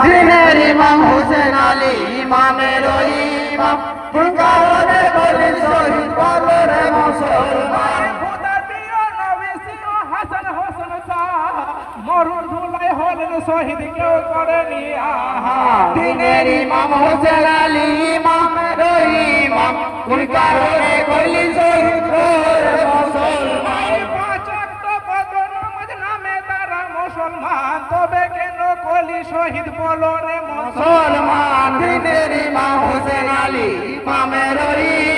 দিনের ইমাম হোসেন আলী ইমামের ইমাম কি কারণে বলি শহীদ বলো রে মুসলমান মরুন ধুলাই হলেন শহীদ কেউ করেনি দিনের ইমাম হোসেন আলী ইমামের ইমাম কি কারণে বলি শহীদ বলো রে মুসলমান পাঁচ ওয়াক্ত কদর নামাজ নামে তারা মুসলমান তবে কেন কলি শহীদ বলো রে মুসলমান দিনের ইমাম হোসেন আলী ইমামের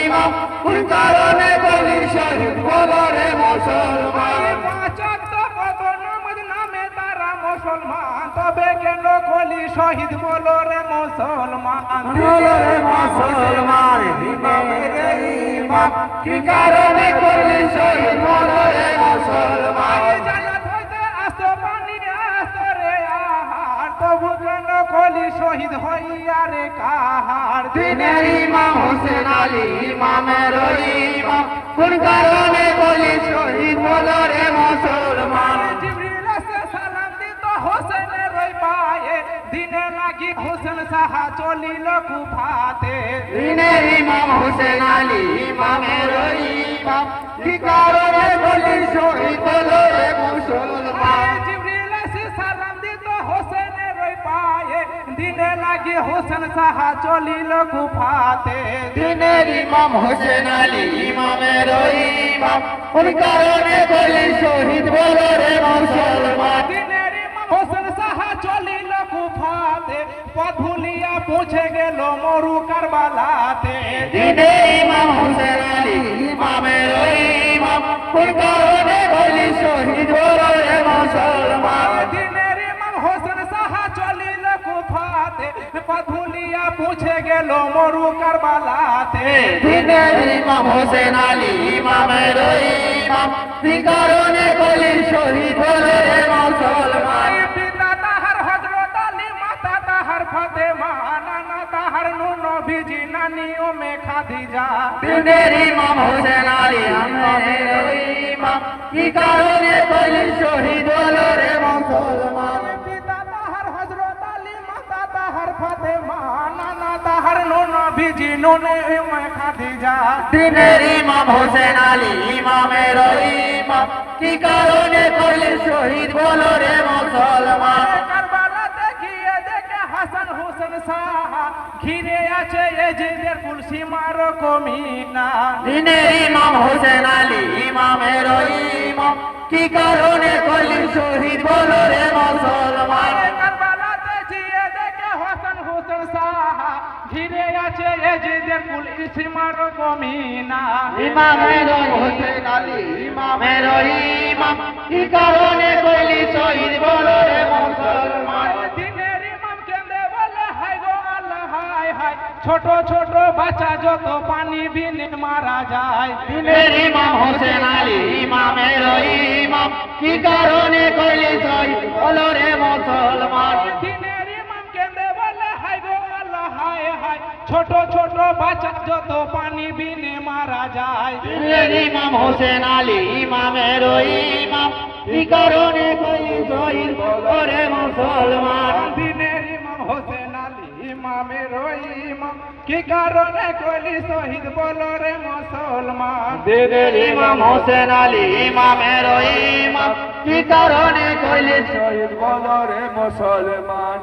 ইমাম কি কারণে বলি শহীদ বলো রে মুসলমান পাঁচ ওয়াক্ত কদর নামাজ নামে তারা মুসলমান তবে কেন কলি শহীদ বলো রে মুসলমান বলো রে মুসলমান ইমামের ইমাম কি কারণে বলি শহীদ বলো রে মুসলমান জান্নাত হইতে আসতো পানি আসতো রে আহার তবু কেন কলি শহীদ হইয়া রে কাহার দিনের ইমাম হোসেন আলী ইমামের ইমাম কোন কারণে বলি শহীদ বলো রে মুসলমান জিবরিল এসে সালাম দিত হোসেনের ওই পায়ে দিনে লাগি হোসেন সাহা চলিল কুফাতে দিনের ইমাম হোসেন আলী ইমামের ইমাম কি কারণে বলি শহীদ বলো রে মুসলমান জিবরিল এসে সালাম দিত হোসেনের ওই পায়ে দিনে লাগি হোসেন সাহা চলিল কুফাতে দিনের ইমাম হোসেন আলী ইমামের ইমাম কোন কারণে বলি শহীদ বলো রে মুসলমান দিনের ইমাম হোসেন সাহা চলিল কুফাতে পথ ভুলিয়া পৌঁছে গেল মরু কারবালাতে দিনের ইমাম হোসেন আলী ইমামের ইমাম কোন কারণে বলি শহীদ বলো রে মুসলমান দিনের ইমাম হোসেন সাহা চলিল কুফাতে পথ ভুলিয়া পৌঁছে গেল মরু কারবালাতে দিনের ইমাম হোসেন আলী ইমামের ইমাম কি কারণে বলি শহীদ বলো রে মুসলমান পিতা তাহার হযরত আলী মাতা তাহার ফাতেমা নানা তাহার নূর নবীজি নানি উম্মে খাদিজা দিনের ইমাম হোসেন আলী ইমামের ইমাম কি কারণে বলি শহীদ বলো রে মুসলমান পিতা তাহার হযরত আলী মাতা তাহার ফাতেমা নানা তাহার নূর নবীজি নুনে উম্মে খাদিজা দিনের ইমাম হোসেন আলী ইমামের ইমাম কি কারণে বলি শহীদ বলো রে মুসলমান কারবালাতে গিয়ে দেখে হাসান হোসেন সাহা ঘিরে আছে এজিদের কুল সীমার কমিনা দিনের ইমাম হোসেন আলী ইমামের ইমাম কি কারণে বলি শহীদ বলো রে মুসলমান কারবালাতে গিয়ে দেখে হাসান হোসেন সাহা ঘিরে আছে এজিদের কুল সীমার কমিনা ইমামের হোসেন আলী ইমামের ইমাম কি কারণে বলি শহীদ বলো রে মুসলমান দিনের ইমাম কেঁদে বলে হায় গো আল্লাহ হায় হায় ছোট ছোট বাচ্চা যত পানি বিনে মারা যায় দিনের ইমাম হোসেন আলী ইমামের ইমাম কি কারণে বলি শহীদ বলো রে মুসলমান দিনের ইমাম কেঁদে বলে হায় গো আল্লাহ হায় হায় ছোট ছোট বাচ্চা যত পানি বিনে মারা যায় দিনের ইমাম হোসেন আলী ইমামের ইমাম কি কারণে বলি শহীদ বলো রে মুসলমান দিনের ইমাম হোসেন আলী ইমামের ইমাম কি কারণে কইলি শহীদ বলো রে মুসলমান দিনের ইমাম হোসেন আলী ইমামের ইমাম কি কারণে কইলি শহীদ বলো রে মুসলমান